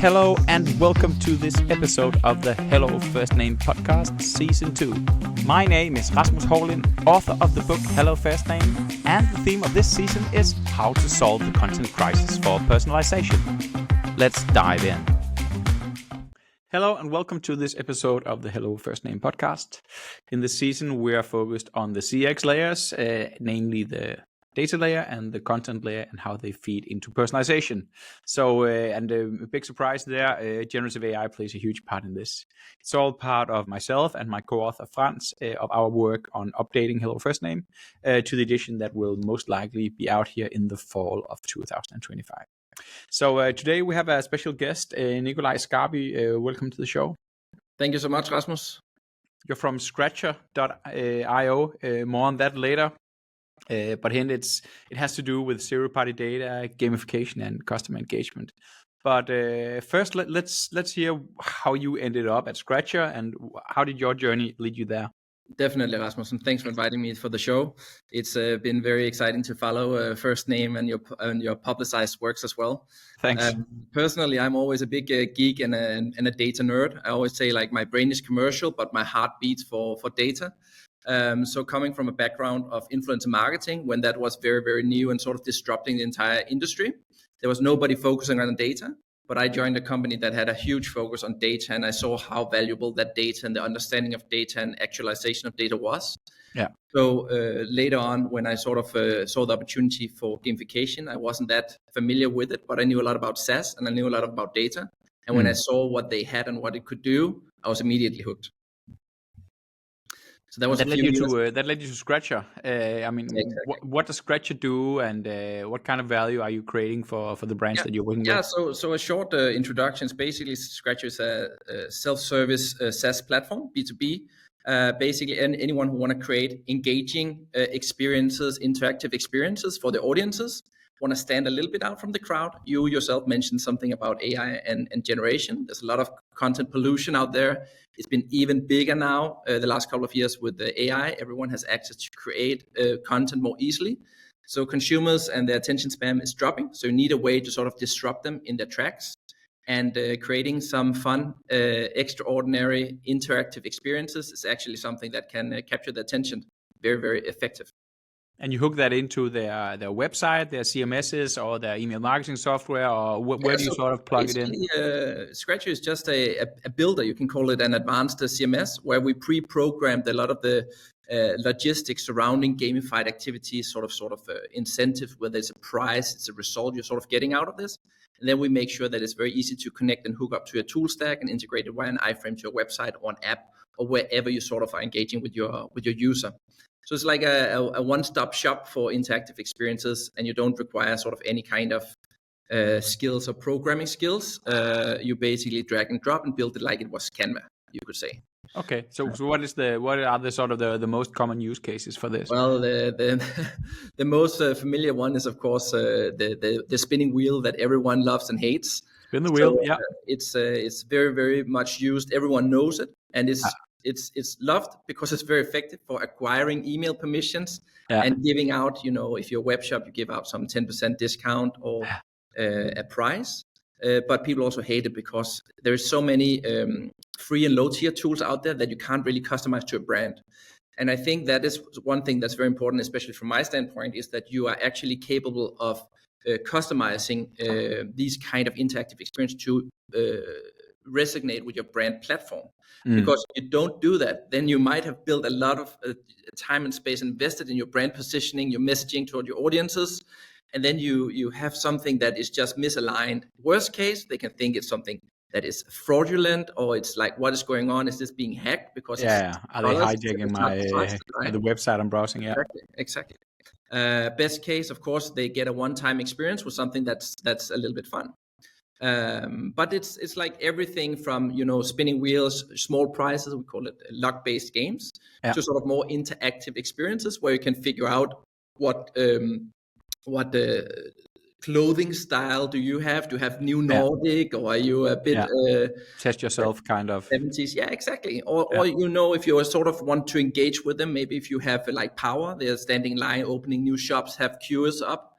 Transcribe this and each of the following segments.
Hello and welcome to this episode of the Hello First Name podcast, Season 2. My name is Rasmus Hårlind, author of the book Hello First Name, and the theme of this season is how to solve the content crisis for personalization. Let's dive in. Hello and welcome to this episode of the Hello First Name podcast. In this season, we are focused on the CX layers, namely the data layer and the content layer and how they feed into personalization. So, and a big surprise there, generative AI plays a huge part in this. It's all part of myself and my co-author Franz of our work on updating Hello First Name to the edition that will most likely be out here in the fall of 2025. So today we have a special guest, Nikolaj Skarby. Welcome to the show. Thank you so much, Rasmus. You're from Scratcher.io. More on that later. But it has to do with zero-party data, gamification, and customer engagement. But first, let's hear how you ended up at Scratcher and how did your journey lead you there? Definitely, Rasmus, and thanks for inviting me for the show. It's been very exciting to follow First Name and your publicized works as well. Thanks. Personally, I'm always a big geek and a data nerd. I always say like my brain is commercial, but my heart beats for data. So coming from a background of influencer marketing, when that was very, very new and sort of disrupting the entire industry, there was nobody focusing on data. But I joined a company that had a huge focus on data, and I saw how valuable that data and the understanding of data and actualization of data was. Yeah. So later on, when I sort of saw the opportunity for gamification, I wasn't that familiar with it, but I knew a lot about SaaS and I knew a lot about data. And when I saw what they had and what it could do, I was immediately hooked. So that led you to Scratcher. Exactly. What does Scratcher do, and what kind of value are you creating for the brands that you're working with? Yeah, so a short introduction is basically Scratcher is a self-service SaaS platform, B2B. Basically, anyone who want to create engaging experiences, interactive experiences for the audiences, want to stand a little bit out from the crowd. You yourself mentioned something about AI and generation. There's a lot of content pollution out there. It's been even bigger now the last couple of years with the AI. Everyone has access to create content more easily. So consumers and their attention span is dropping. So you need a way to sort of disrupt them in their tracks. And creating some fun, extraordinary, interactive experiences is actually something that can capture the attention. Very, very effective. And you hook that into their website, their CMSs, or their email marketing software, or where do you sort of plug it in? Scratcher is just a builder. You can call it an advanced CMS, where we pre-programmed a lot of the logistics surrounding gamified activities, sort of incentive, whether it's a prize, it's a result you're sort of getting out of this. And then we make sure that it's very easy to connect and hook up to your tool stack and integrate it via an iframe to your website or an app or wherever you sort of are engaging with your user. So it's like a one-stop shop for interactive experiences, and you don't require sort of any kind of skills or programming skills. You basically drag and drop and build it like it was Canva, you could say. Okay, so what are the sort of the most common use cases for this? Well, the most familiar one is of course the spinning wheel that everyone loves and hates. Spin the wheel, yeah. It's very, very much used. Everyone knows it, and it's loved because it's very effective for acquiring email permissions and giving out, if you're a web shop, you give out some 10% discount or a prize. But people also hate it because there's so many free and low tier tools out there that you can't really customize to a brand. And I think that is one thing that's very important, especially from my standpoint, is that you are actually capable of customizing these kind of interactive experience to resonate with your brand platform. Because if you don't do that, then you might have built a lot of time and space invested in your brand positioning, your messaging toward your audiences, and then you have something that is just misaligned. Worst case, they can think it's something that is fraudulent, or it's like, what is going on? Is this being hacked? Because are they hijacking the website I'm browsing? Yeah, exactly. Best case, of course, they get a one-time experience with something that's a little bit fun. But it's like everything from spinning wheels, small prizes, we call it luck-based games, to sort of more interactive experiences where you can figure out what clothing style do you have? Do you have new Nordic, or are you a bit test yourself kind of 70s? Yeah, exactly. Or if you sort of want to engage with them, maybe if you have like power, they're standing in line, opening new shops, have queues up.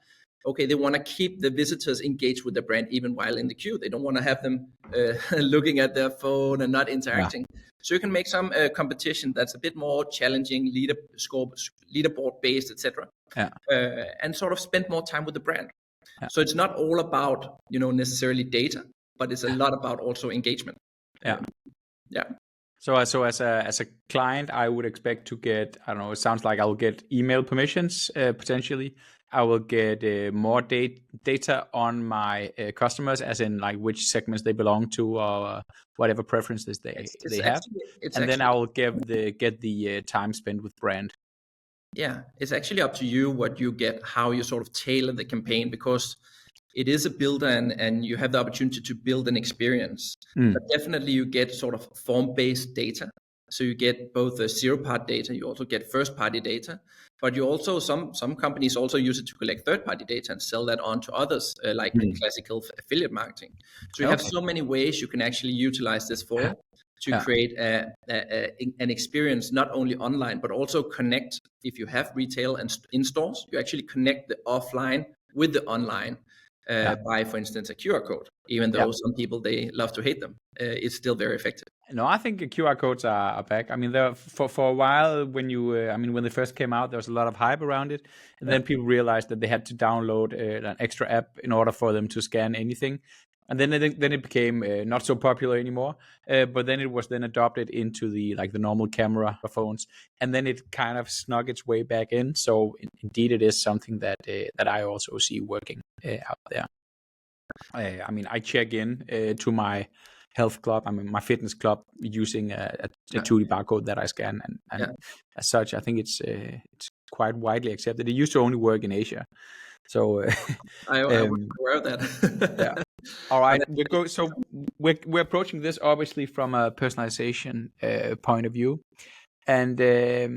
okay, they want to keep the visitors engaged with the brand even while in the queue. They don't want to have them looking at their phone and not interacting. Yeah. So you can make some competition that's a bit more challenging, leaderboard based, etc. Yeah. And sort of spend more time with the brand. Yeah. So it's not all about, necessarily data, but it's a lot about also engagement. Yeah. Yeah. So as a client, I would expect to get, I don't know, it sounds like I'll get email permissions potentially. I will get more data on my customers, as in like which segments they belong to or whatever preferences they have. And then I will get the time spent with brand. Yeah, it's actually up to you what you get, how you sort of tailor the campaign, because it is a builder and you have the opportunity to build an experience. But definitely you get sort of form-based data. So you get both the zero-party data, you also get first-party data, but you also, some companies also use it to collect third-party data and sell that on to others, like classical affiliate marketing. So you have so many ways you can actually utilize this for to create an experience, not only online, but also connect, if you have retail and in stores, you actually connect the offline with the online. By, for instance, a QR code, even though some people, they love to hate them. It's still very effective. No, I think QR codes are back. I mean, for a while when when they first came out, there was a lot of hype around it. And then people realized that they had to download an extra app in order for them to scan anything. And then it became not so popular anymore. But then it was then adopted into the normal camera phones, and then it kind of snuck its way back in. So indeed, it is something that I also see working out there. I check in to my health club, my fitness club, using a 2D barcode that I scan, and as such, I think it's quite widely accepted. It used to only work in Asia. So I wasn't aware of that. Yeah. All right. We're approaching this obviously from a personalization point of view, and a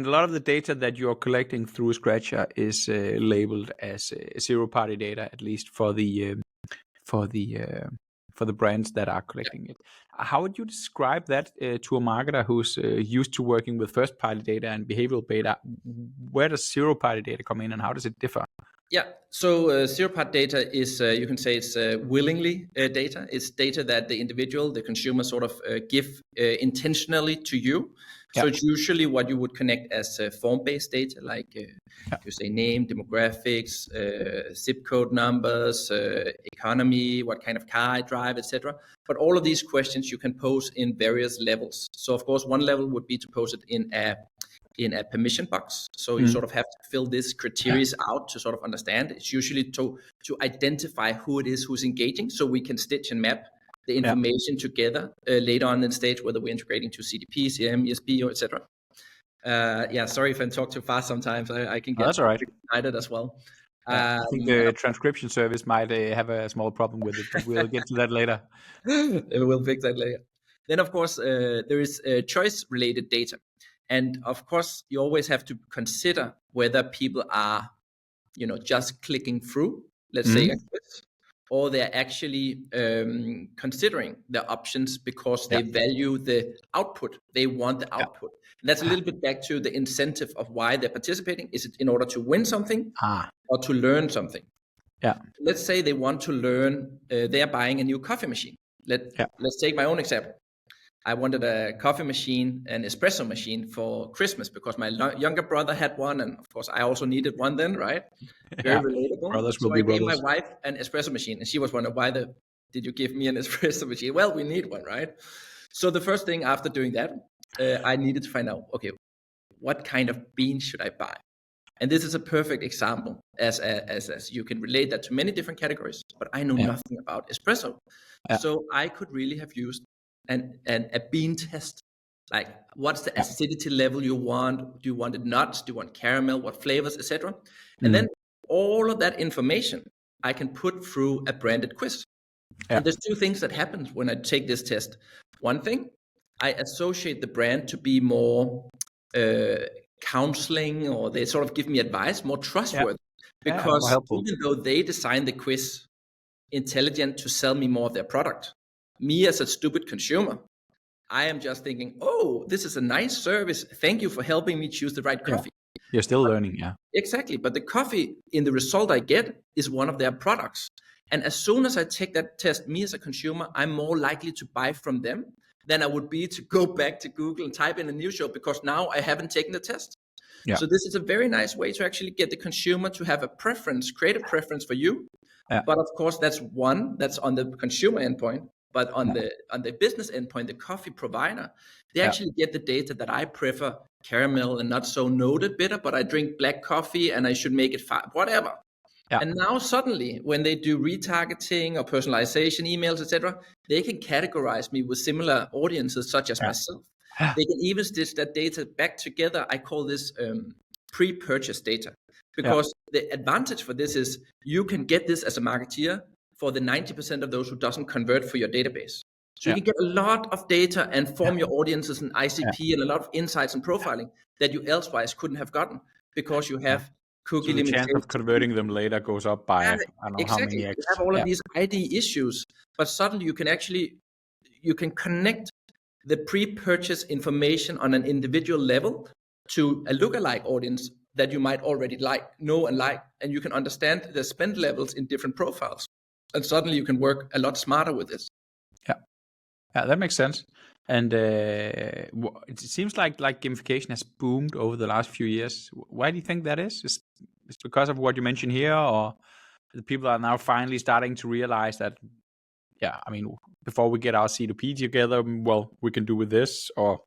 lot of the data that you're collecting through Scratcher is labeled as zero-party data, at least for the brands that are collecting it. How would you describe that to a marketer who's used to working with first-party data and behavioral data? Where does zero-party data come in, and how does it differ? Yeah, so zero-party data is, you can say it's willingly data. It's data that the individual, the consumer, sort of give intentionally to you. So it's usually what you would connect as form-based data, like you say name, demographics, zip code numbers, economy, what kind of car I drive, etc. But all of these questions you can pose in various levels. So of course, one level would be to pose it in a permission box. So you sort of have to fill this criteria out to sort of understand. It's usually to identify who it is who's engaging, so we can stitch and map the information together later on in the stage, whether we're integrating to CDP, CM, ESP, or etc. Sorry if I talk too fast sometimes. I can get excited as well. I think the transcription service might have a small problem with it, but we'll get to that later. We'll fix that later. Then, of course, there is choice-related data. And of course, you always have to consider whether people are, just clicking through, let's say, a quiz, or they're actually considering their options because they value the output. They want the output. And that's a little bit back to the incentive of why they're participating. Is it in order to win something or to learn something? Yeah. Let's say they want to learn, they're buying a new coffee machine. Let's take my own example. I wanted a coffee machine, an espresso machine for Christmas because my younger brother had one. And of course, I also needed one then, right? Very relatable. Brothers will so be I gave brothers. my wife an espresso machine, and she was wondering, why did you give me an espresso machine? Well, we need one, right? So the first thing after doing that, I needed to find out, okay, what kind of bean should I buy? And this is a perfect example, as you can relate that to many different categories, but I know nothing about espresso. So I could really have used a bean test, like what's the acidity level you want? Do you want it nuts? Do you want caramel? What flavors, etc.? And then all of that information I can put through a branded quiz. And there's two things that happen when I take this test. One thing, I associate the brand to be more counseling, or they sort of give me advice, more trustworthy, because even though they designed the quiz intelligent to sell me more of their product, me as a stupid consumer, I am just thinking, oh, this is a nice service. Thank you for helping me choose the right coffee. You're still learning, yeah. Exactly. But the coffee in the result I get is one of their products. And as soon as I take that test, me as a consumer, I'm more likely to buy from them than I would be to go back to Google and type in a new show, because now I haven't taken the test. Yeah. So this is a very nice way to actually get the consumer to have a preference, create a preference for you. Yeah. But of course, that's on the consumer endpoint. But on the business endpoint, the coffee provider, they actually get the data that I prefer caramel and not so noted bitter, but I drink black coffee and I should make it whatever. Yeah. And now suddenly, when they do retargeting or personalization emails, etc., they can categorize me with similar audiences such as myself. Yeah. They can even stitch that data back together. I call this pre-purchase data, because the advantage for this is you can get this as a marketeer for the 90% of those who doesn't convert for your database. So you can get a lot of data and form your audiences and ICP and a lot of insights and profiling that you elsewise couldn't have gotten, because you have cookie limitations. The chance of converting them later goes up by I don't know how many X. You have all of these ID issues, but suddenly you can connect the pre-purchase information on an individual level to a lookalike audience that you might already know and like, and you can understand the spend levels in different profiles. And suddenly you can work a lot smarter with this. Yeah, that makes sense. And it seems like gamification has boomed over the last few years. Why do you think that is? Is it because of what you mentioned here, or the people are now finally starting to realize that, before we get our C2P together, well, we can do with this? Or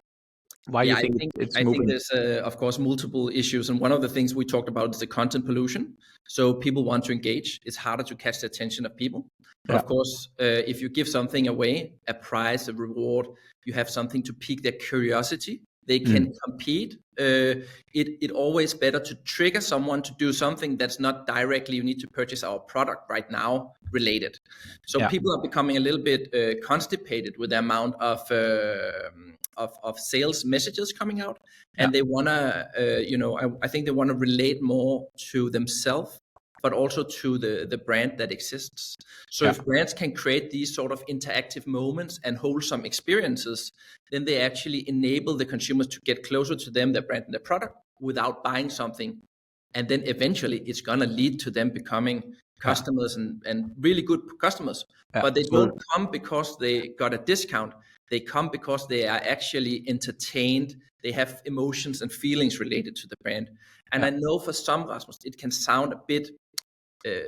why do you think it's moving? I think there's, of course, multiple issues. And one of the things we talked about is the content pollution. So people want to engage. It's harder to catch the attention of people. But of course, if you give something away, a prize, a reward, you have something to pique their curiosity. They can compete. It always better to trigger someone to do something that's not directly, you need to purchase our product right now related. So people are becoming a little bit constipated with the amount of sales messages coming out, and they want to, I think they want to relate more to themselves, but also to the brand that exists. So if brands can create these sort of interactive moments and wholesome experiences, then they actually enable the consumers to get closer to them, their brand and their product, without buying something. And then eventually it's going to lead to them becoming customers and really good customers. But they don't come because they got a discount. They come because they are actually entertained. They have emotions and feelings related to the brand. And I know for some, Rasmus, it can sound a bit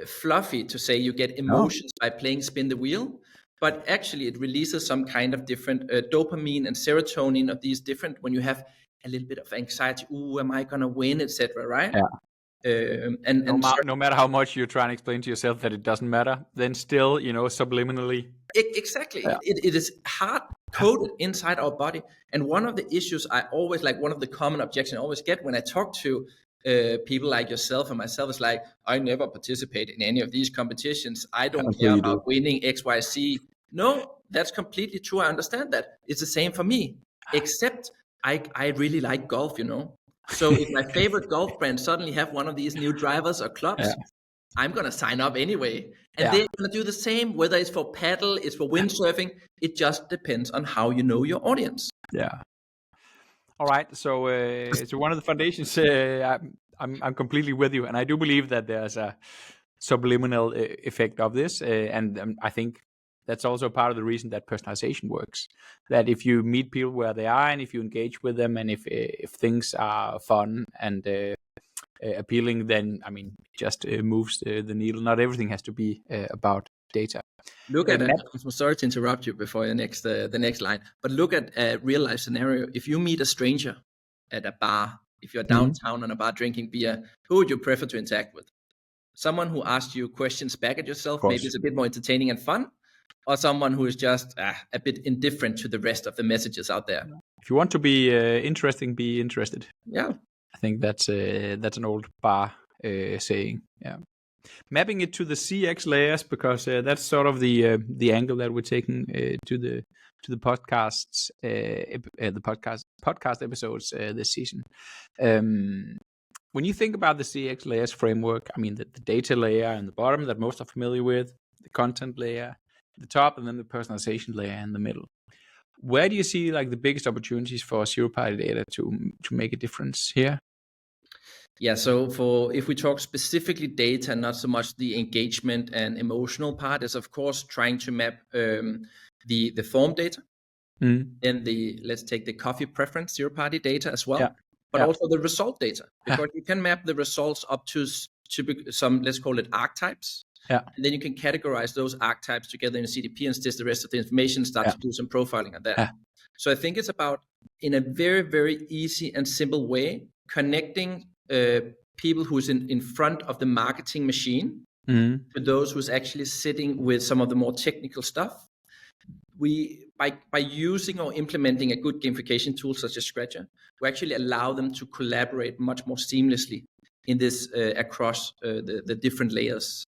fluffy to say you get emotions by playing spin the wheel, but actually it releases some kind of different dopamine and serotonin of these different, when you have a little bit of anxiety, am I gonna win, etc., right? No matter how much you're trying to explain to yourself that it doesn't matter, then still, subliminally. Exactly. It is hard coded inside our body. And one of the issues I always one of the common objections I always get when I talk to people like yourself and myself is like, I never participate in any of these competitions. I don't care about winning XYZ. No, that's completely true. I understand that. It's the same for me, except I really like golf, So if my favorite golf brand suddenly have one of these new drivers or clubs, I'm going to sign up anyway. And they're going to do the same, whether it's for paddle, it's for windsurfing. It just depends on how you know your audience. Yeah. All right. So one of the foundations, I'm completely with you. And I do believe that there's a subliminal effect of this. And I think that's also part of the reason that personalization works. That if you meet people where they are, and if you engage with them, and if things are fun and appealing, then it just moves the needle. Not everything has to be about data. Look at I'm sorry to interrupt you before the next line, but look at a real life scenario. If you meet a stranger at a bar, if you're downtown on a bar drinking beer, who would you prefer to interact with? Someone who asks you questions back at yourself, maybe it's a bit more entertaining and fun, or someone who is just a bit indifferent to the rest of the messages out there? If you want to be interesting, be interested. Yeah. I think that's an old bar saying. Yeah. Mapping it to the CX layers, because that's sort of the angle that we're taking to the podcasts, the podcast episodes this season. When you think about the CX layers framework, the data layer and the bottom that most are familiar with, the content layer, the top, and then the personalization layer in the middle. Where do you see the biggest opportunities for zero-party data to make a difference here? Yeah, so if we talk specifically data, not so much the engagement and emotional part, is of course trying to map the form data, then let's take the coffee preference zero-party data as well, but also the result data, because you can map the results up to some, let's call it archetypes. And then you can categorize those archetypes together in a CDP and stitch the rest of the information, start to do some profiling on that. So I think it's about, in a very, very easy and simple way, connecting people who's in front of the marketing machine to those who's actually sitting with some of the more technical stuff. By using or implementing a good gamification tool such as Scratcher, we actually allow them to collaborate much more seamlessly in this across the different layers.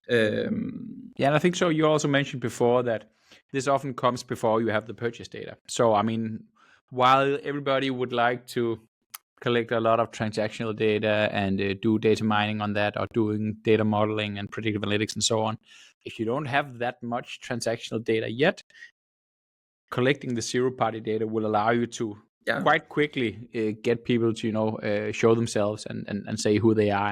And I think so. You also mentioned before that this often comes before you have the purchase data. So, I mean, while everybody would like to collect a lot of transactional data and do data mining on that, or doing data modeling and predictive analytics and so on, if you don't have that much transactional data yet, collecting the zero-party data will allow you to quite quickly get people to show themselves and say who they are,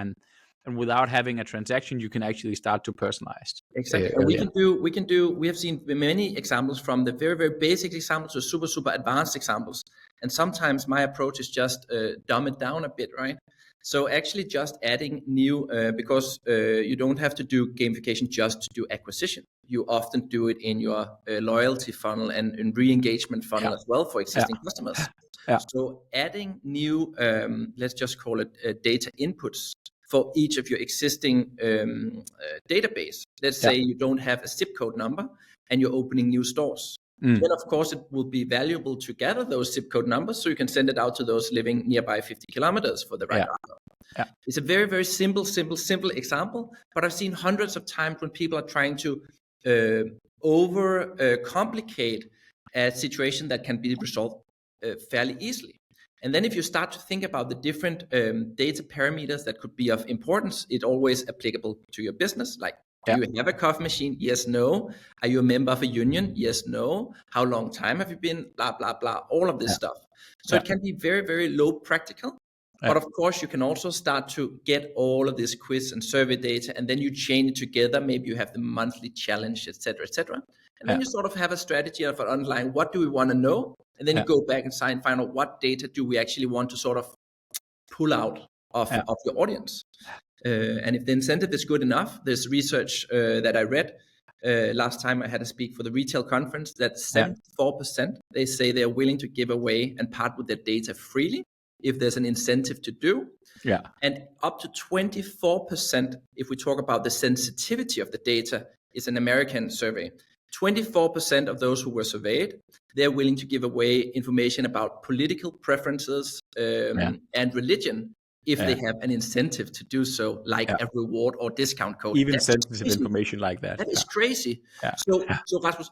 and without having a transaction, you can actually start to personalize. Exactly. And we have seen many examples, from the very, very basic examples to super, super advanced examples. And sometimes my approach is just dumb it down a bit, right? So actually just adding new, because you don't have to do gamification just to do acquisition. You often do it in your loyalty funnel and in re-engagement funnel as well for existing customers. So adding new, let's just call it data inputs for each of your existing database. Let's say you don't have a zip code number and you're opening new stores. Then of course it will be valuable to gather those zip code numbers so you can send it out to those living nearby 50 kilometers for the right answer. It's a very, very simple example, but I've seen hundreds of times when people are trying to complicate a situation that can be resolved fairly easily. And then if you start to think about the different data parameters that could be of importance, it's always applicable to your business. Like, do you have a coffee machine? Yes, no. Are you a member of a union? Yes, no. How long time have you been? Blah, blah, blah. All of this stuff. So it can be very, very low practical. But of course, you can also start to get all of this quiz and survey data, and then you chain it together. Maybe you have the monthly challenge, etc., etc. And then you sort of have a strategy of an underlying, what do we want to know? And then you go back and find out what data do we actually want to sort of pull out of your audience. And if the incentive is good enough, there's research that I read last time I had to speak for the retail conference, that 74%, they say they're willing to give away and part with their data freely if there's an incentive to do. And up to 24%, if we talk about the sensitivity of the data, is an American survey. 24% of those who were surveyed, they're willing to give away information about political preferences and religion if they have an incentive to do so, like a reward or discount code. Even sensitive information like that. That is crazy. So Rasmus,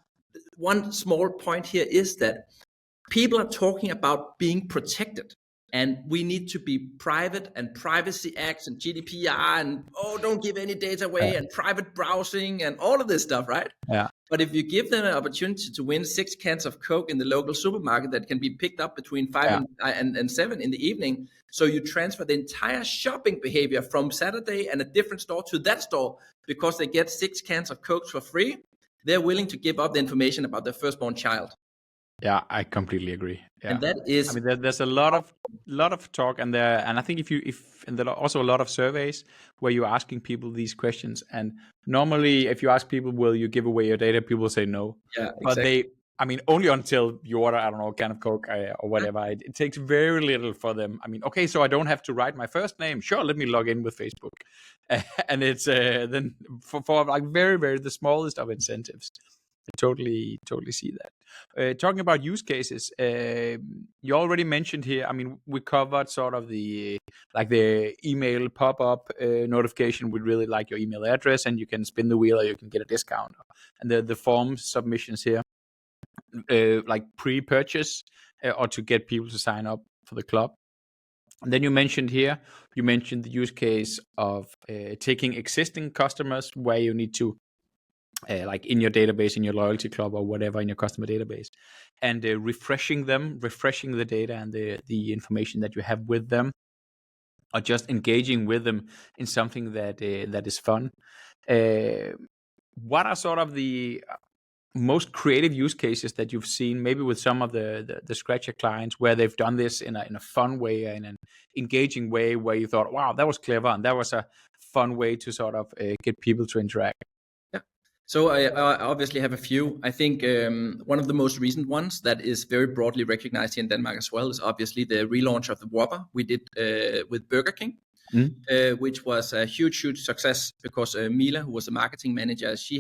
one small point here is that people are talking about being protected. And we need to be private, and Privacy Acts and GDPR and, don't give any data away and private browsing and all of this stuff, right? But if you give them an opportunity to win 6 cans of Coke in the local supermarket that can be picked up between 5 and 7 in the evening, so you transfer the entire shopping behavior from Saturday and a different store to that store because they get 6 cans of Coke for free, they're willing to give up the information about their firstborn child. Yeah, I completely agree. And that is, I mean, there's a lot of talk, and I think and there are also a lot of surveys where you're asking people these questions. And normally, if you ask people, will you give away your data? People say no. But only until you order, I don't know, a can of Coke or whatever. It takes very little for them. I mean, okay, so I don't have to write my first name. Sure, let me log in with Facebook. And it's then for like very, very the smallest of incentives. I totally see that. Talking about use cases, you already mentioned here, I mean, we covered sort of the email pop-up notification with really like your email address, and you can spin the wheel or you can get a discount. And the form submissions here, like pre-purchase or to get people to sign up for the club. And then you mentioned the use case of taking existing customers where you need to like in your database, in your loyalty club or whatever, in your customer database, and refreshing the data and the information that you have with them. or just engaging with them in something that is fun. What are sort of the most creative use cases that you've seen, maybe with some of the Scratcher clients, where they've done this in a fun way, in an engaging way, where you thought, wow, that was clever, and that was a fun way to sort of get people to interact? Yeah. So I obviously have a few. I think one of the most recent ones that is very broadly recognized here in Denmark as well is obviously the relaunch of the Whopper we did with Burger King. Which was a huge success because Mila, who was the marketing manager, she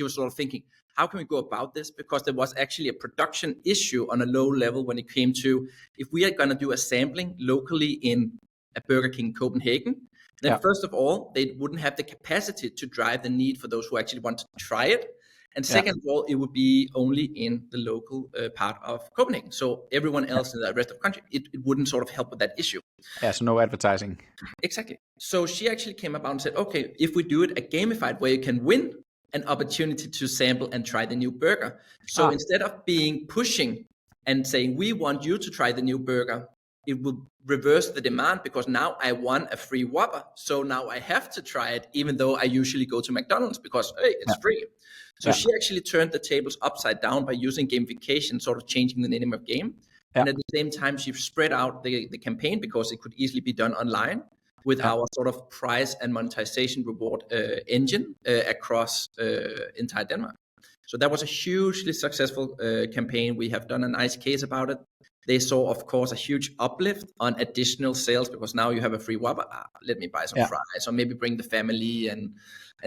was sort of thinking, how can we go about this? Because there was actually a production issue on a low level when it came to, if we are going to do a sampling locally in a Burger King Copenhagen, then first of all, they wouldn't have the capacity to drive the need for those who actually want to try it. And second of all, it would be only in the local part of Copenhagen. So everyone else in the rest of the country, it wouldn't sort of help with that issue. Yeah, so no advertising. Exactly. So she actually came about and said, okay, if we do it a gamified where you can win an opportunity to sample and try the new burger. So instead of pushing and saying, we want you to try the new burger, it will reverse the demand because now I won a free Whopper. So now I have to try it, even though I usually go to McDonald's because, hey, it's free. So she actually turned the tables upside down by using gamification, sort of changing the name of game. And at the same time, she spread out the campaign because it could easily be done online with our sort of price and monetization reward engine across entire Denmark. So that was a hugely successful campaign. We have done a nice case about it. They saw, of course, a huge uplift on additional sales because now you have a free Whopper. Let me buy some fries, or maybe bring the family and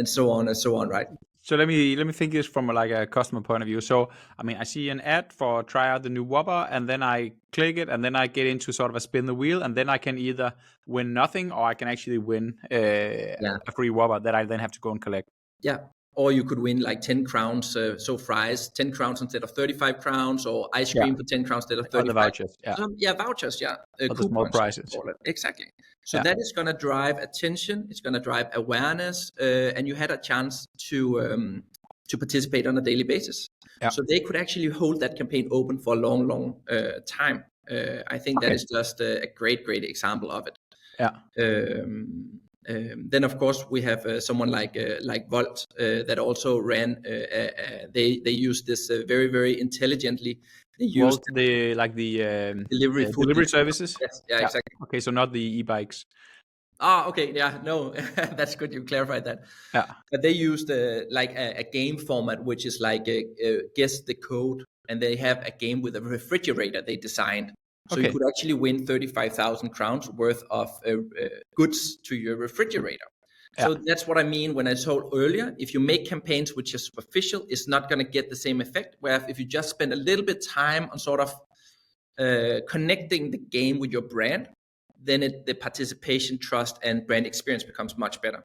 so on and so on, right? So let me think this from like a customer point of view. So I mean, I see an ad for try out the new Whopper, and then I click it, and then I get into sort of a spin the wheel, and then I can either win nothing or I can actually win a free Whopper that I then have to go and collect. Yeah. Or you could win like 10 crowns, so fries, 10 crowns instead of 35 crowns, or ice cream for 10 crowns instead of 35. Or the vouchers, Vouchers, or the small prizes. Exactly. So that is going to drive attention, it's going to drive awareness, and you had a chance to participate on a daily basis. Yeah. So they could actually hold that campaign open for a long time. I think that is just a great example of it. Yeah. Then of course we have someone like Volt that also ran. They use this very intelligently. They used the delivery services. Yes, exactly. Okay, so not the e-bikes. Okay, no, that's good. You clarified that. Yeah, but they used a game format, which is like guess the code, and they have a game with a refrigerator they designed. So you could actually win 35,000 crowns worth of goods to your refrigerator. So that's what I mean when I told earlier, if you make campaigns which are superficial, it's not going to get the same effect. Where if you just spend a little bit time on sort of connecting the game with your brand, then the participation, trust, and brand experience becomes much better.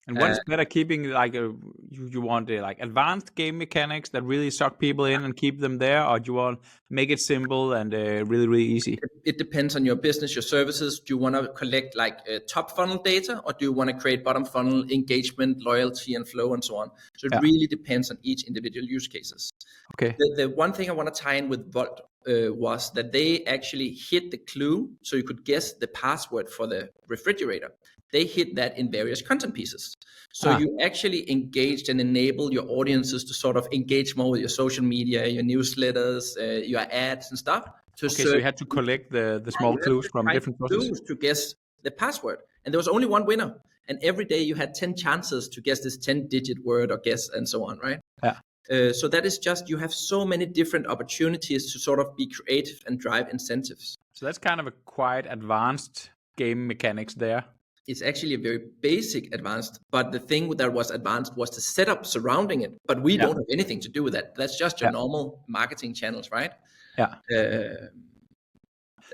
And what's better, keeping like you want like advanced game mechanics that really suck people in and keep them there, or do you want make it simple and really easy? It depends on your business, your services. Do you want to collect like top funnel data, or do you want to create bottom funnel engagement, loyalty, and flow, and so on? So it really depends on each individual use cases. Okay. The one thing I want to tie in with Volt was that they actually hit the clue, so you could guess the password for the refrigerator. They hit that in various content pieces. So you actually engaged and enable your audiences to sort of engage more with your social media, your newsletters, your ads and stuff. So you had to collect the small clues from different sources to guess the password. And there was only one winner. And every day you had 10 chances to guess this 10-digit word or guess and so on, right? Yeah. So that is just, you have so many different opportunities to sort of be creative and drive incentives. So that's kind of a quite advanced game mechanics there. It's actually a very basic advanced, but the thing that was advanced was the setup surrounding it. But we don't have anything to do with that. That's just your normal marketing channels, right? Yeah.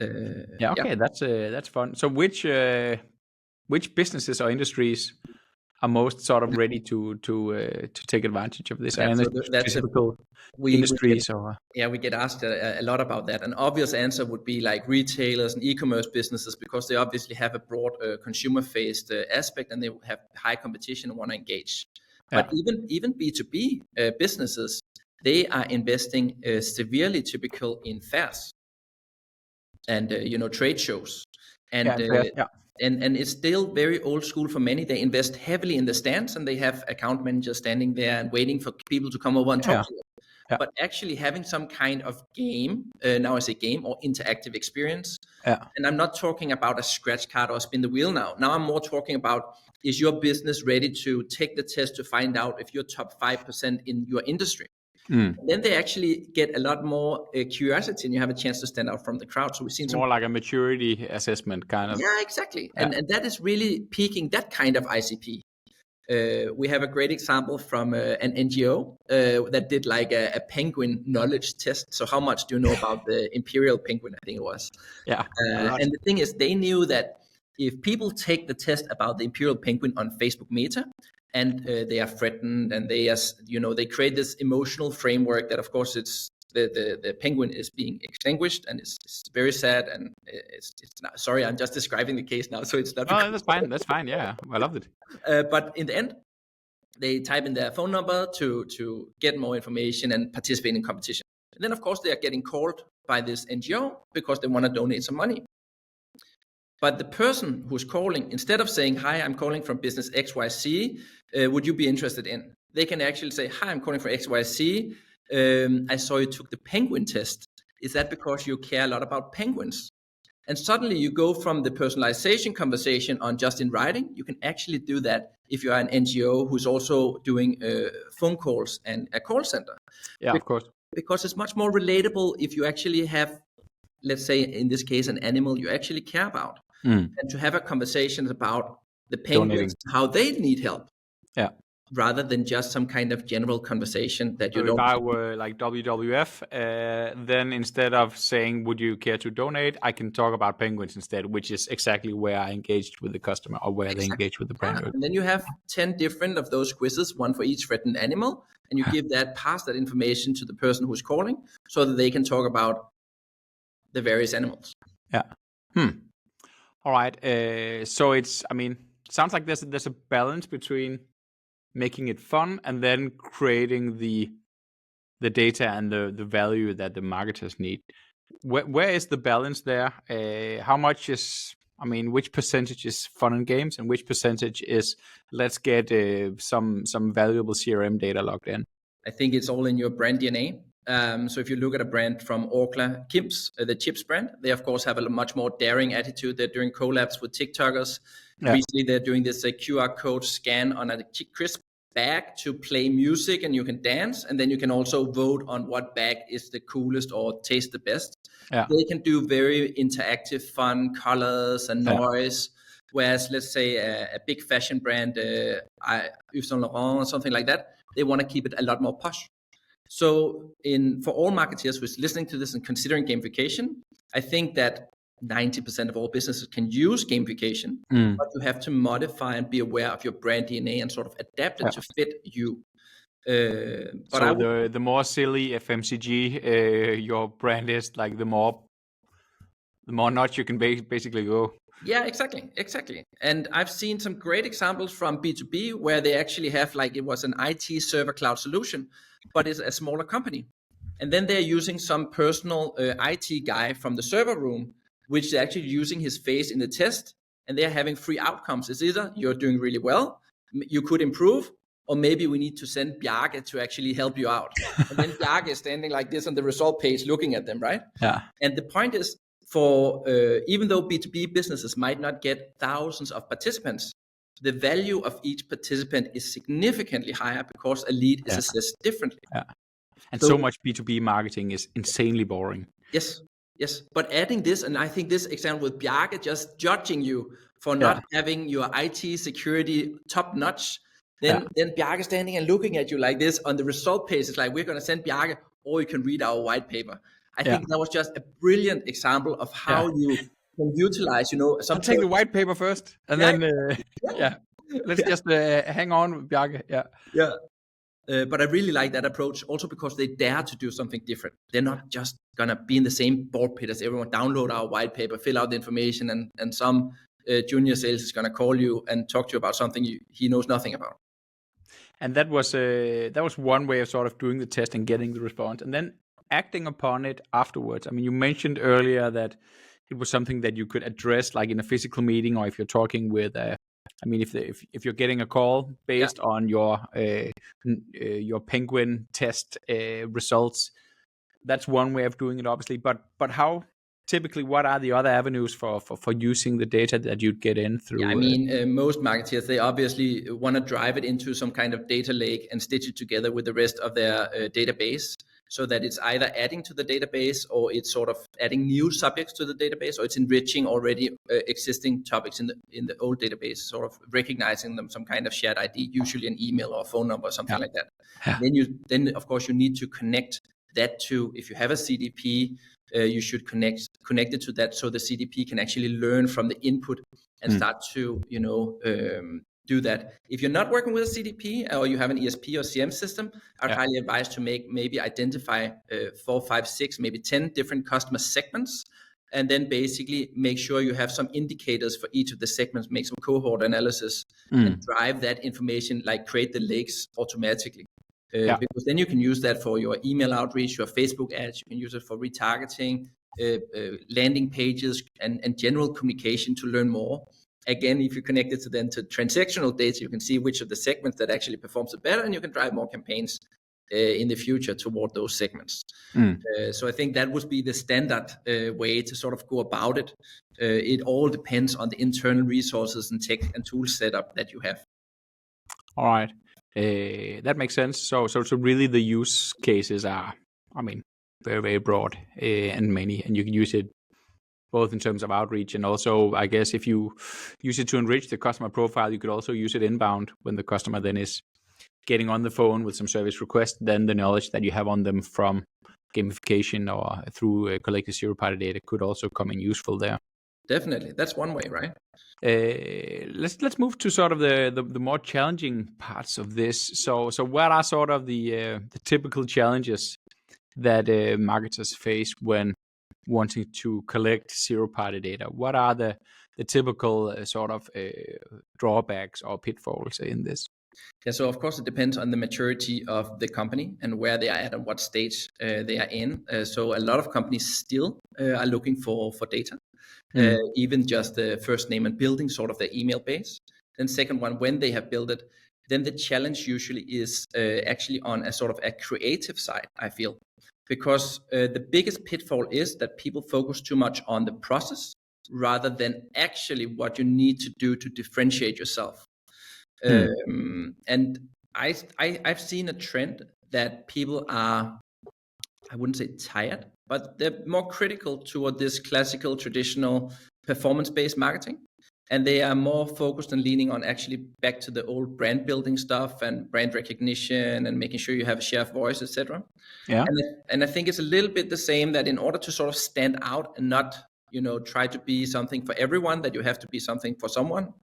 Okay, that's fun. So which businesses or industries are most sort of ready to take advantage of this? And that's typical industries. We get asked a lot about that. An obvious answer would be like retailers and e-commerce businesses, because they obviously have a broad consumer-faced aspect, and they have high competition and want to engage. But even B2B businesses, they are investing severely, typical in fairs and trade shows. And And it's still very old school for many. They invest heavily in the stands, and they have account managers standing there and waiting for people to come over and talk to them. Yeah. But actually having some kind of game, now I say game or interactive experience. Yeah. And I'm not talking about a scratch card or spin the wheel now. Now I'm more talking about, is your business ready to take the test to find out if you're top 5% in your industry? Then they actually get a lot more curiosity, and you have a chance to stand out from the crowd. So we've seen more like a maturity assessment kind of. Yeah, exactly. And that is really peaking that kind of ICP. We have a great example from an NGO that did like a penguin knowledge test. So how much do you know about the imperial penguin? I think it was. Yeah. And the thing is, they knew that if people take the test about the imperial penguin on Facebook Meta, and they are threatened, and they create this emotional framework that, of course, it's the penguin is being extinguished, and it's very sad, and it's not, sorry, I'm just describing the case now, so it's not. Oh, that's fine. Yeah, I loved it. But in the end, they type in their phone number to get more information and participate in competition. And then, of course, they are getting called by this NGO because they want to donate some money. But the person who's calling, instead of saying, "Hi, I'm calling from business XYZ, would you be interested in?" They can actually say, "Hi, I'm calling from XYZ. I saw you took the penguin test. Is that because you care a lot about penguins?" And suddenly you go from the personalization conversation on just in writing. You can actually do that if you are an NGO who's also doing phone calls and a call center. Yeah, of course. Because it's much more relatable if you actually have, let's say in this case, an animal you actually care about. And to have a conversation about the penguins, how they need help. Yeah. Rather than just some kind of general conversation that you don't. If I were like WWF, then instead of saying, "Would you care to donate?" I can talk about penguins instead, which is exactly where I engaged with the customer, or where they engage with the brand. And then you have 10 different of those quizzes, one for each threatened animal, and you pass that information to the person who's calling, so that they can talk about the various animals. Yeah. All right. So sounds like there's a balance between making it fun and then creating the data and the value that the marketers need. Where is the balance there? How much is, which percentage is fun and games, and which percentage is let's get some valuable CRM data logged in? I think it's all in your brand DNA. So if you look at a brand from Orkla, Kim's, the chips brand, they of course have a much more daring attitude. They're doing collabs with TikTokers. Yeah. Recently, they're doing this QR code scan on a crisp bag to play music, and you can dance, and then you can also vote on what bag is the coolest or taste the best. Yeah. They can do very interactive, fun colors and noise. Whereas, let's say a big fashion brand, Yves Saint Laurent or something like that, they want to keep it a lot more posh. So for all marketeers who's listening to this and considering gamification, I think that 90% of all businesses can use gamification, but you have to modify and be aware of your brand DNA and sort of adapt it to fit you. The more silly FMCG your brand is, like the more nuts you can basically go. Yeah, exactly. And I've seen some great examples from B2B where they actually have, like, it was an IT server cloud solution, but it's a smaller company. And then they're using some personal IT guy from the server room, which is actually using his face in the test, and they're having 3 outcomes. It's either you're doing really well, you could improve, or maybe we need to send Bjarke to actually help you out. And then Bjarke is standing like this on the result page looking at them, right? Yeah. And the point is, for even though B2B businesses might not get thousands of participants, the value of each participant is significantly higher because a lead is assessed differently. Yeah. And so much B2B marketing is insanely boring. Yes. But adding this, and I think this example with Bjarke just judging you for not having your IT security top notch, then Bjarke standing and looking at you like this on the result page is like, we're going to send Bjarke, or you can read our white paper. I think that was just a brilliant example of how you can utilize, I'll take the white paper first, and then let's just hang on with Bjarke. Yeah. But I really like that approach also because they dare to do something different. They're not just going to be in the same ball pit as everyone, download our white paper, fill out the information, and some junior sales is going to call you and talk to you about something he knows nothing about. And that was one way of sort of doing the test and getting the response, and then acting upon it afterwards. You mentioned earlier that it was something that you could address like in a physical meeting, or if you're talking with if you're getting a call based on your Penguin test results, that's one way of doing it, obviously. But how typically, what are the other avenues for using the data that you'd get in through? Yeah, I mean, most marketers, they obviously want to drive it into some kind of data lake and stitch it together with the rest of their database, so that it's either adding to the database, or it's sort of adding new subjects to the database, or it's enriching already existing topics in the old database, sort of recognizing them some kind of shared ID, usually an email or a phone number or something like that. Yeah. Then of course you need to connect that to, if you have a CDP, you should connect it to that, so the CDP can actually learn from the input and start to do that. If you're not working with a CDP, or you have an ESP or CM system, I'd highly advise to maybe identify 4, 5, 6, maybe 10 different customer segments, and then basically make sure you have some indicators for each of the segments, make some cohort analysis, and drive that information, like create the lakes automatically. Because then you can use that for your email outreach, your Facebook ads, you can use it for retargeting, landing pages, and general communication to learn more. Again, if you connect it to transactional data, you can see which of the segments that actually performs it better, and you can drive more campaigns in the future toward those segments. So I think that would be the standard way to sort of go about it. It all depends on the internal resources and tech and tool setup that you have. All right. That makes sense. So really the use cases are, I mean, very, very broad and many, and you can use it both in terms of outreach, and also, I guess, if you use it to enrich the customer profile, you could also use it inbound when the customer then is getting on the phone with some service request. Then the knowledge that you have on them from gamification or through collected zero-party data could also come in useful there. Definitely, that's one way, right? Let's move to sort of the more challenging parts of this. So what are sort of the typical challenges that marketers face when wanting to collect zero-party data? What are the typical sort of drawbacks or pitfalls in this? Yeah, so of course it depends on the maturity of the company and where they are at and what stage they are in. So a lot of companies still are looking for data. Even just the first name and building sort of the email base. Then second one, when they have built it, then the challenge usually is actually on a sort of a creative side, I feel. Because the biggest pitfall is that people focus too much on the process rather than actually what you need to do to differentiate yourself. And I've seen a trend that people are, I wouldn't say tired, but they're more critical toward this classical, traditional performance-based marketing. And they are more focused and leaning on actually back to the old brand building stuff and brand recognition and making sure you have a share of voice, etc. Yeah. And I think it's a little bit the same, that in order to sort of stand out and not, try to be something for everyone, that you have to be something for someone,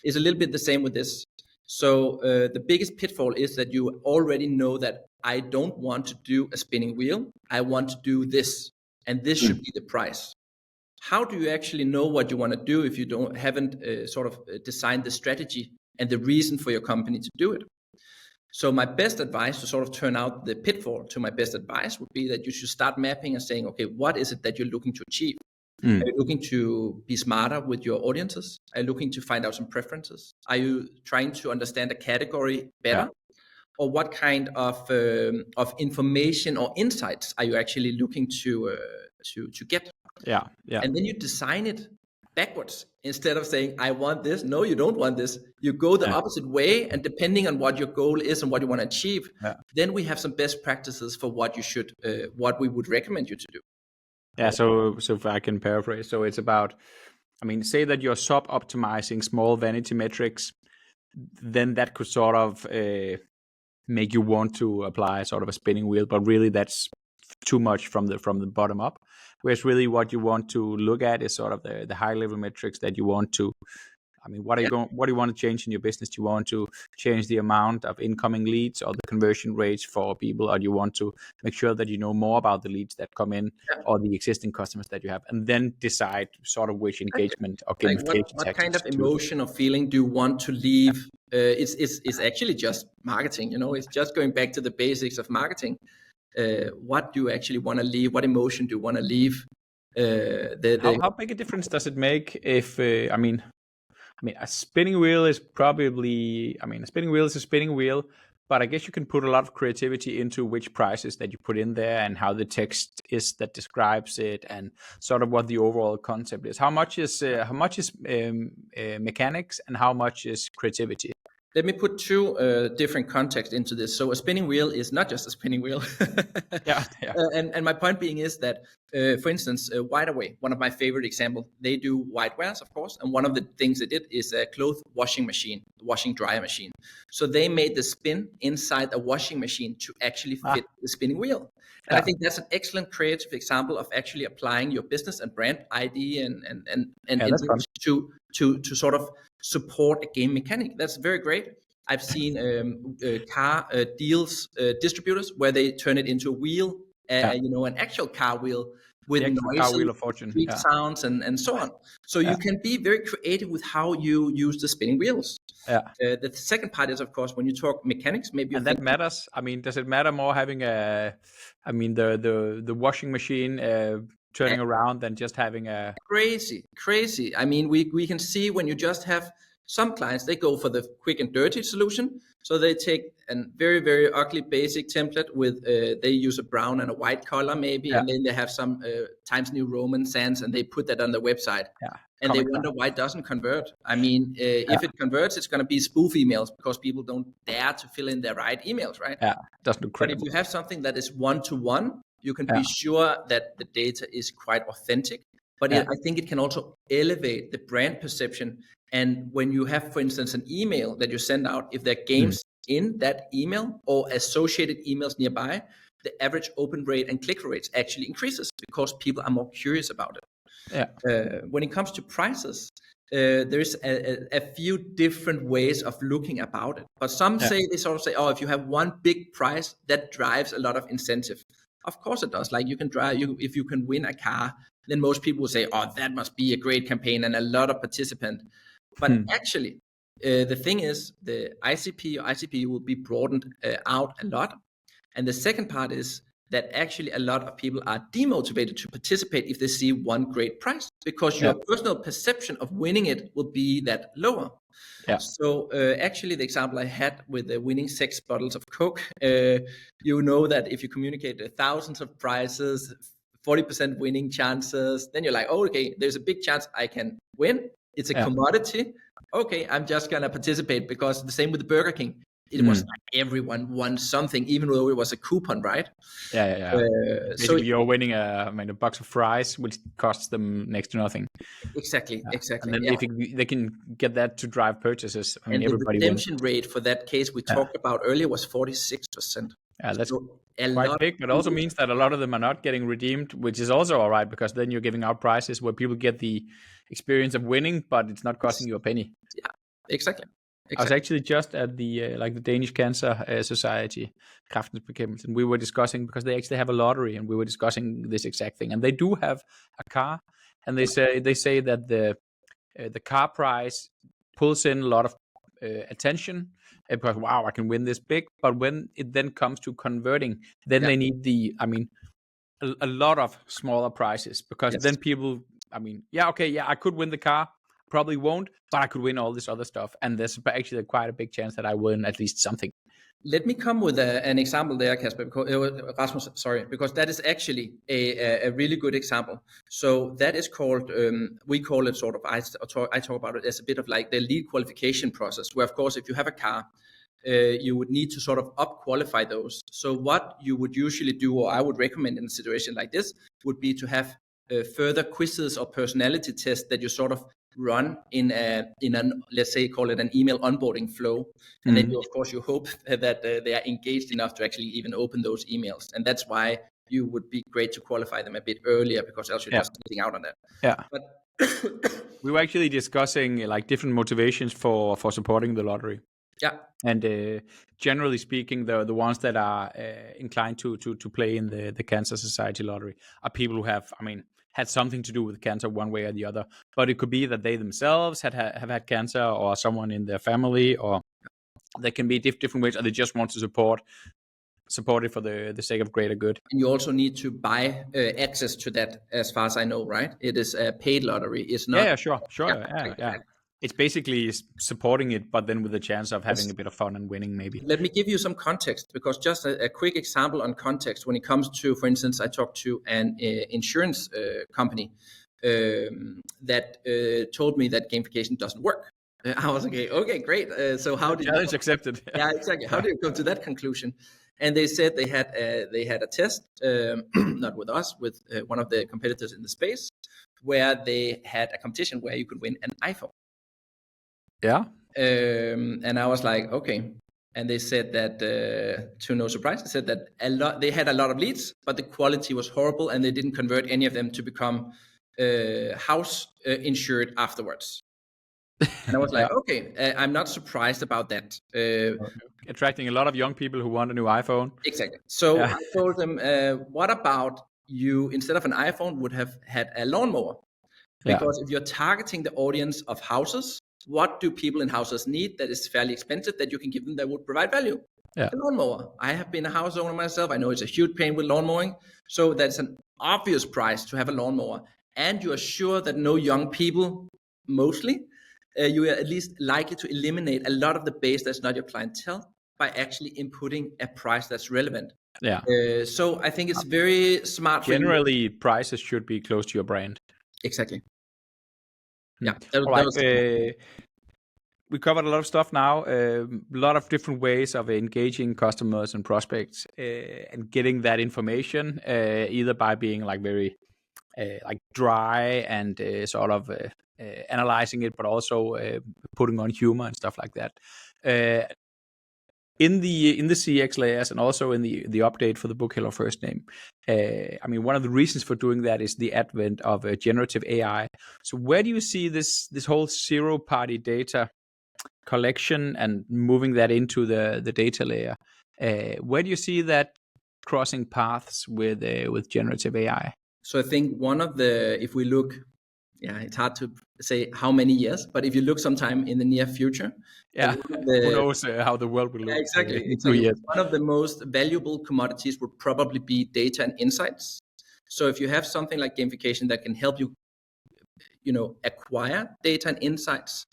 is a little bit the same with this. So the biggest pitfall is that you already know that I don't want to do a spinning wheel. I want to do this, and this should be the price. How do you actually know what you want to do if you haven't sort of designed the strategy and the reason for your company to do it? So my best advice to sort of turn out the pitfall to my best advice would be that you should start mapping and saying, okay, what is it that you're looking to achieve? Are you looking to be smarter with your audiences? Are you looking to find out some preferences? Are you trying to understand a category better? Yeah. Or what kind of information or insights are you actually looking to get? Yeah. And then you design it backwards. Instead of saying, I want this. No, you don't want this. You go the opposite way. And depending on what your goal is and what you want to achieve, then we have some best practices for what you should, what we would recommend you to do. Yeah. So if I can paraphrase, so it's about, say that you're sub-optimizing small vanity metrics, then that could sort of make you want to apply sort of a spinning wheel, but really that's too much from the bottom up. Whereas really what you want to look at is sort of the high level metrics that you want to, what do you want to change in your business? Do you want to change the amount of incoming leads or the conversion rates for people? Or do you want to make sure that you know more about the leads that come in or the existing customers that you have, and then decide sort of which engagement or gamification what kind of emotion or feeling do you want to leave? It's actually just marketing, it's just going back to the basics of marketing. What do you actually want to leave? What emotion do you want to leave How big a difference does it make if I mean a spinning wheel is probably a spinning wheel is a spinning wheel, but I guess you can put a lot of creativity into which prices that you put in there and how the text is that describes it and sort of what the overall concept is. How much is mechanics and how much is creativity? Let me put two different contexts into this. So a spinning wheel is not just a spinning wheel. Yeah. And my point being is that, for instance, WhiteAway, one of my favorite examples, they do whitewares, of course. And one of the things they did is a clothes washing machine, washing dryer machine. So they made the spin inside a washing machine to actually fit the spinning wheel. And I think that's an excellent creative example of actually applying your business and brand ID and to sort of support a game mechanic. That's very great. I've seen car deals distributors where they turn it into a wheel, an actual car wheel with noises, Wheel of Fortune, street sounds, and so on. So you can be very creative with how you use the spinning wheels. The second part is, of course, when you talk mechanics, maybe. And that matters. I mean, does it matter more having the washing machine turning around than just having a crazy? I mean, we can see when you just have some clients, they go for the quick and dirty solution. So they take a very, very ugly basic template with they use a brown and a white color maybe, and then they have some Times New Roman sans, and they put that on the website. And they wonder why it doesn't convert. I mean, if it converts, it's going to be spoof emails because people don't dare to fill in their right emails, right? Yeah, doesn't look credible. But if you have something that is one-to-one, you can be sure that the data is quite authentic. But I think it can also elevate the brand perception. And when you have, for instance, an email that you send out, if there are games in that email or associated emails nearby, the average open rate and click rates actually increases because people are more curious about it. When it comes to prices, there's a few different ways of looking about it. But some they sort of say, oh, if you have one big price, that drives a lot of incentive. Of course it does. Like you can if you can win a car, then most people will say, oh, that must be a great campaign and a lot of participants. But actually, the thing is, the ICP or ICP will be broadened out a lot. And the second part is that actually a lot of people are demotivated to participate if they see one great price, because your personal perception of winning it will be that lower. So actually the example I had with the winning 6 bottles of Coke, you know that if you communicate thousands of prizes, 40% winning chances, then you're like, oh, okay, there's a big chance I can win. It's a commodity. Okay, I'm just going to participate, because the same with the Burger King. It was like everyone won something, even though it was a coupon, right? So you're winning a box of fries, which costs them next to nothing. Exactly. And then if they can get that to drive purchases, and everybody the redemption rate for that case we talked about earlier was 46%. Yeah, that's quite big, but also means that a lot of them are not getting redeemed, which is also all right, because then you're giving out prices where people get the experience of winning, but it's not costing you a penny. Yeah, exactly. I was actually just at the the Danish Cancer Society, Kræftens Bekæmpelse, and we were discussing, because they actually have a lottery, and we were discussing this exact thing. And they do have a car, and they say that the car price pulls in a lot of attention, because wow, I can win this big. But when it then comes to converting, then they need a lot of smaller prices, because then people, I could win the car. Probably won't, but I could win all this other stuff. And there's actually quite a big chance that I win at least something. Let me come with an example there, Kasper, Rasmus, because that is actually a really good example. So that is called, we call it sort of, I talk about it as a bit of like the lead qualification process, where of course, if you have a car, you would need to sort of up-qualify those. So what you would usually do, or I would recommend in a situation like this, would be to have further quizzes or personality tests that you sort of run in an let's say call it an email onboarding flow, and then of course you hope that they are engaged enough to actually even open those emails, and that's why you would be great to qualify them a bit earlier, because else you're just missing out on that. But we were actually discussing like different motivations for supporting the lottery. And generally speaking, the ones that are inclined to play in the Cancer Society lottery are people who have, had something to do with cancer one way or the other. But it could be that they themselves have had cancer, or someone in their family, or there can be different ways, or they just want to support support it for the sake of greater good. And you also need to buy access to that, as far as I know, right? It is a paid lottery. It's not. Yeah, sure. Yeah. It's basically supporting it, but then with the chance of having a bit of fun and winning, maybe. Let me give you some context, because just a quick example on context when it comes to, for instance, I talked to an insurance company that told me that gamification doesn't work. I was like, okay, great. So how did challenge accepted? Yeah, exactly. How did you come to that conclusion? And they said they had a test, not with us, with one of the competitors in the space, where they had a competition where you could win an iPhone. Yeah. And I was like, okay. And they said that, to no surprise, they said that they had a lot of leads, but the quality was horrible, and they didn't convert any of them to become house insured afterwards. And I was like, okay, I'm not surprised about that. Attracting a lot of young people who want a new iPhone. Exactly. So I told them, what about you, instead of an iPhone, would have had a lawnmower? Because if you're targeting the audience of houses, what do people in houses need that is fairly expensive that you can give them that would provide value? A lawnmower. I have been a house owner myself. I know it's a huge pain with lawn mowing. So that's an obvious price to have a lawnmower. And you are sure that no young people, mostly, you are at least likely to eliminate a lot of the base that's not your clientele by actually inputting a price that's relevant. Yeah. So I think it's very smart. Generally, prices should be close to your brand. Exactly. Yeah. We covered a lot of stuff now. A lot of different ways of engaging customers and prospects and getting that information, either by being like very like dry and sort of analyzing it, but also putting on humor and stuff like that. In the CX layers and also in the update for the book Hello First Name, I mean, one of the reasons for doing that is the advent of generative AI. So where do you see this whole zero-party data collection and moving that into the data layer? Where do you see that crossing paths with generative AI? So I think one of the, if we look, it's hard to say how many years, but if you look sometime in the near future, who knows how the world will look? Exactly. In 2 years. One of the most valuable commodities would probably be data and insights. So if you have something like gamification that can help you, acquire data and insights,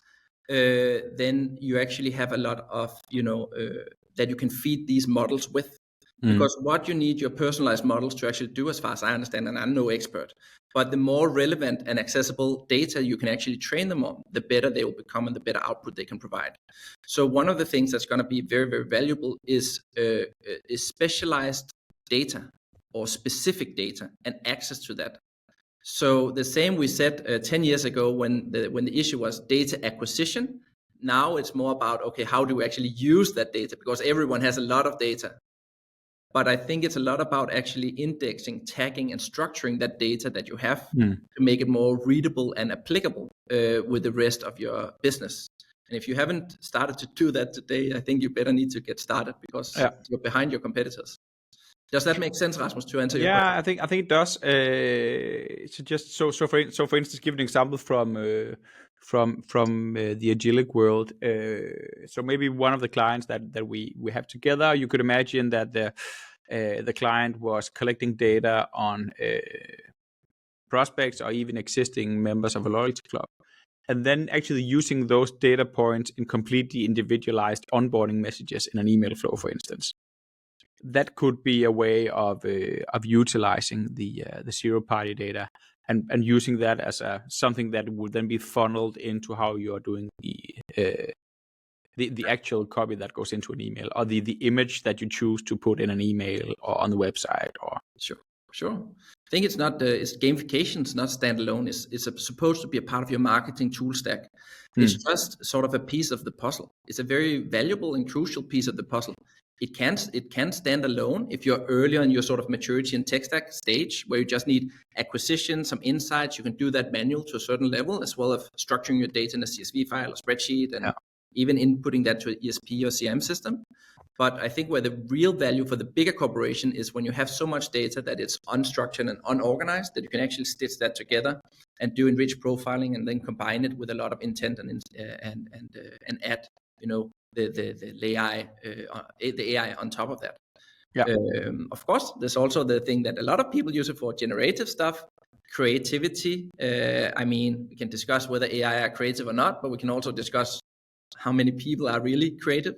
then you actually have a lot of, that you can feed these models with. Because what you need your personalized models to actually do, as far as I understand, and I'm no expert, but the more relevant and accessible data you can actually train them on, the better they will become and the better output they can provide. So one of the things that's going to be very, very valuable is specialized data or specific data and access to that. So the same we said 10 years ago when the issue was data acquisition. Now it's more about, okay, how do we actually use that data? Because everyone has a lot of data. But I think it's a lot about actually indexing, tagging, and structuring that data that you have to make it more readable and applicable with the rest of your business. And if you haven't started to do that today, I think you better need to get started, because you're behind your competitors. Does that make sense, Rasmus, to answer your question? I think it does. So just so for instance, give an example from the Agilic world. So maybe one of the clients that we have together, you could imagine that the client was collecting data on prospects or even existing members of a loyalty club, and then actually using those data points in completely individualized onboarding messages in an email flow, for instance. That could be a way of utilizing the zero-party data and using that as something that would then be funneled into how you are doing the actual copy that goes into an email, or the image that you choose to put in an email or on the website. Or Sure. I think it's not it's gamification. It's not standalone. It's supposed to be a part of your marketing tool stack. It's just sort of a piece of the puzzle. It's a very valuable and crucial piece of the puzzle. It can stand alone if you're earlier in your sort of maturity and tech stack stage, where you just need acquisition, some insights. You can do that manual to a certain level, as well as structuring your data in a CSV file or spreadsheet, and even inputting that to an ESP or CRM system. But I think where the real value for the bigger corporation is when you have so much data that it's unstructured and unorganized, that you can actually stitch that together and do enriched profiling, and then combine it with a lot of intent and add, the AI on top of that. Yeah. Of course, there's also the thing that a lot of people use it for: generative stuff, creativity. I mean, we can discuss whether AI are creative or not, but we can also discuss how many people are really creative.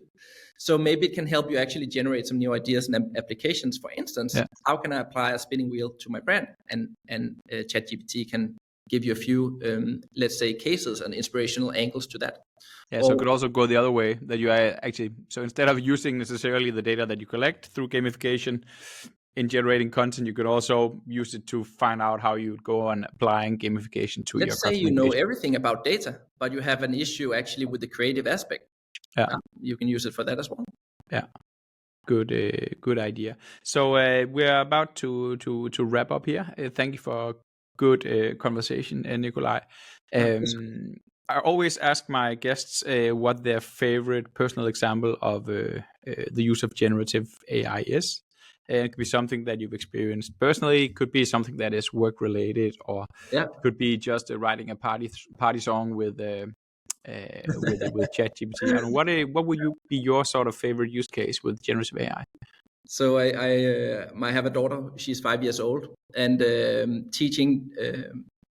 So maybe it can help you actually generate some new ideas and applications. For instance, how can I apply a spinning wheel to my brand? And ChatGPT can give you a few, let's say, cases and inspirational angles to that. Yeah, so it could also go the other way, that you are actually, so instead of using necessarily the data that you collect through gamification in generating content, you could also use it to find out how you go on applying gamification to your Let's say you know everything about data, but you have an issue actually with the creative aspect. Yeah. You can use it for that as well. Yeah. Good idea. So we're about to wrap up here. Thank you for a good conversation, Nikolaj. I always ask my guests what their favorite personal example of the use of generative AI is. It could be something that you've experienced personally. It could be something that is work related, or it could be just writing a party song with ChatGPT. I don't know, what would be your sort of favorite use case with generative AI? So I have a daughter. She's 5 years old, and teaching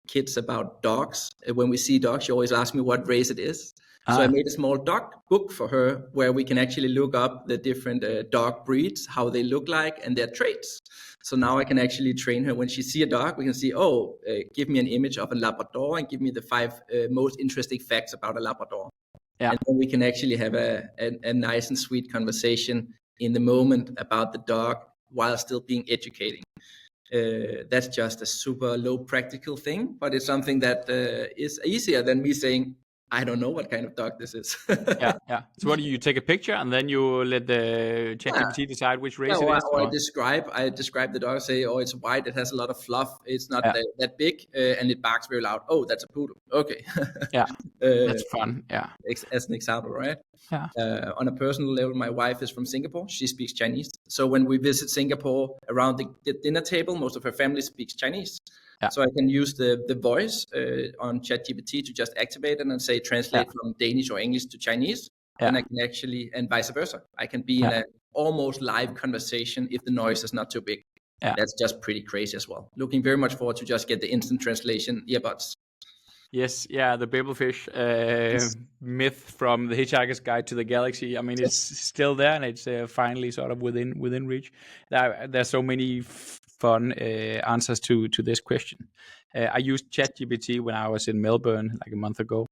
kids about dogs. When we see dogs, she always asks me what race it is. So I made a small dog book for her where we can actually look up the different dog breeds, how they look like, and their traits. So now I can actually train her. When she see a dog, we can see, give me an image of a Labrador and give me the 5 most interesting facts about a Labrador. Yeah. And then we can actually have a nice and sweet conversation in the moment about the dog while still being educating. That's just a super low practical thing, but it's something that is easier than me saying, I don't know what kind of dog this is. Yeah. So what do you take a picture and then you let the ChatGPT decide which race it is? Or I describe the dog, say, it's white, it has a lot of fluff, it's not that big, and it barks very loud. Oh, that's a poodle. Okay. Yeah. That's fun. Yeah. As an example, right? Yeah. On a personal level, my wife is from Singapore. She speaks Chinese. So when we visit Singapore, around the dinner table, most of her family speaks Chinese. Yeah. So I can use the voice on ChatGPT to just activate it and say translate from Danish or English to Chinese. And I can actually, and vice versa. I can be in an almost live conversation if the noise is not too big. Yeah. That's just pretty crazy as well. Looking very much forward to just get the instant translation earbuds. Yes, the Babelfish myth from The Hitchhiker's Guide to the Galaxy. I mean, it's still there, and it's finally sort of within reach. There's so many fun answers to this question. I used ChatGPT when I was in Melbourne like a month ago,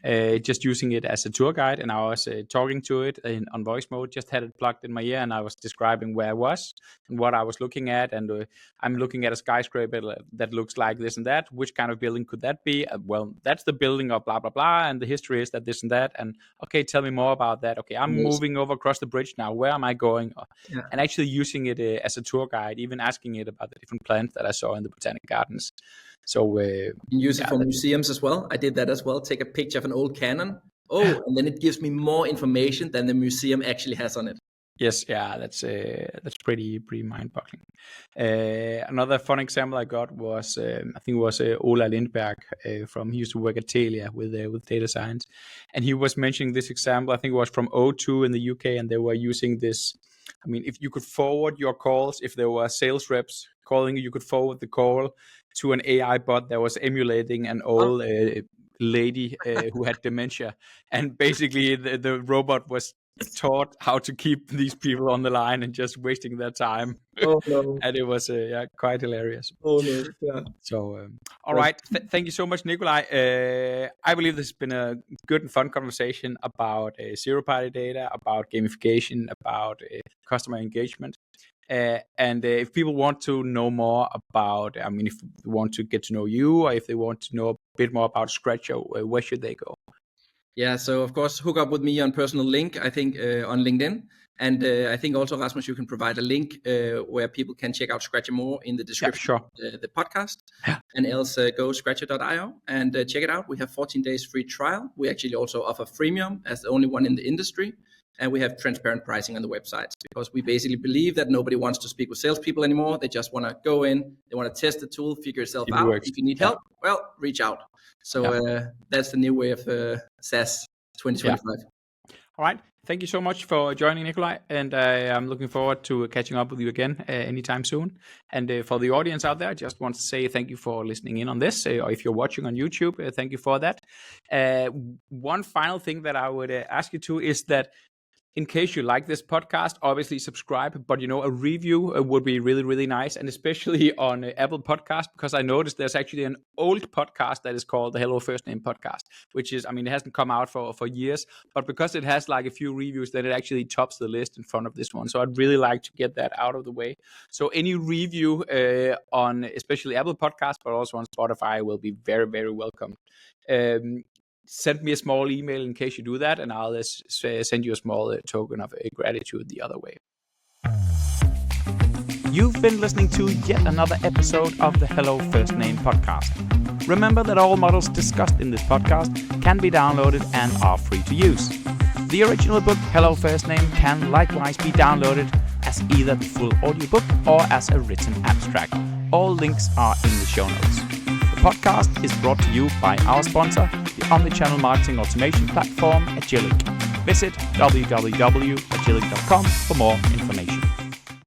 just using it as a tour guide, and I was talking to it on voice mode, just had it plugged in my ear, and I was describing where I was and what I was looking at, and I'm looking at a skyscraper that looks like this and that. Which kind of building could that be? Well, that's the building of blah blah blah, and the history is that this and that, and okay, tell me more about that. Okay, I'm moving over across the bridge now, where am I going? And actually using it as a tour guide, even asking it about the different plants that I saw in the Botanic Gardens. So you can use it for museums as well. I did that as well. Take a picture of an old cannon. And then it gives me more information than the museum actually has on it. Yes, that's pretty mind-boggling. Another fun example I got was I think it was Ola Lindberg he used to work at Telia with data science, and he was mentioning this example. I think it was from O2 in the UK, and they were using this. I mean, if you could forward your calls, if there were sales reps calling you could forward the call to an AI bot that was emulating an old lady who had dementia, and basically the robot was taught how to keep these people on the line and just wasting their time. Oh no! And it was quite hilarious. Oh no! Yeah. So all right, thank you so much, Nikolaj. I believe this has been a good and fun conversation about zero-party data, about gamification, about customer engagement. And if people want to know more about, I mean, if they want to get to know you, or if they want to know a bit more about Scratcher, where should they go? Yeah, so of course, hook up with me on personal link, I think on LinkedIn. And I think also, Rasmus, you can provide a link where people can check out Scratcher more in the description of the podcast. Yeah. And else go scratcher.io and check it out. We have 14 days free trial. We actually also offer freemium as the only one in the industry. And we have transparent pricing on the website, because we basically believe that nobody wants to speak with salespeople anymore. They just want to go in, they want to test the tool, figure yourself out. If you need help, well, reach out. So that's the new way of SaaS 2025. All right. Thank you so much for joining, Nikolaj. And I'm looking forward to catching up with you again anytime soon. And for the audience out there, I just want to say thank you for listening in on this. Or if you're watching on YouTube, thank you for that. One final thing that I would ask you to is that in case you like this podcast, obviously subscribe, but a review would be really, really nice, and especially on Apple Podcast, because I noticed there's actually an old podcast that is called the Hello First Name Podcast, which is, it hasn't come out for years, but because it has like a few reviews, then it actually tops the list in front of this one. So I'd really like to get that out of the way. So any review on especially Apple Podcast, but also on Spotify will be very, very welcome. Send me a small email in case you do that, and I'll send you a small token of gratitude the other way. You've been listening to yet another episode of the Hello First Name podcast. Remember that all models discussed in this podcast can be downloaded and are free to use. The original book, Hello First Name, can likewise be downloaded as either the full audiobook or as a written abstract. All links are in the show notes. The podcast is brought to you by our sponsor, the omnichannel marketing automation platform Agillic. Visit www.agillic.com for more information.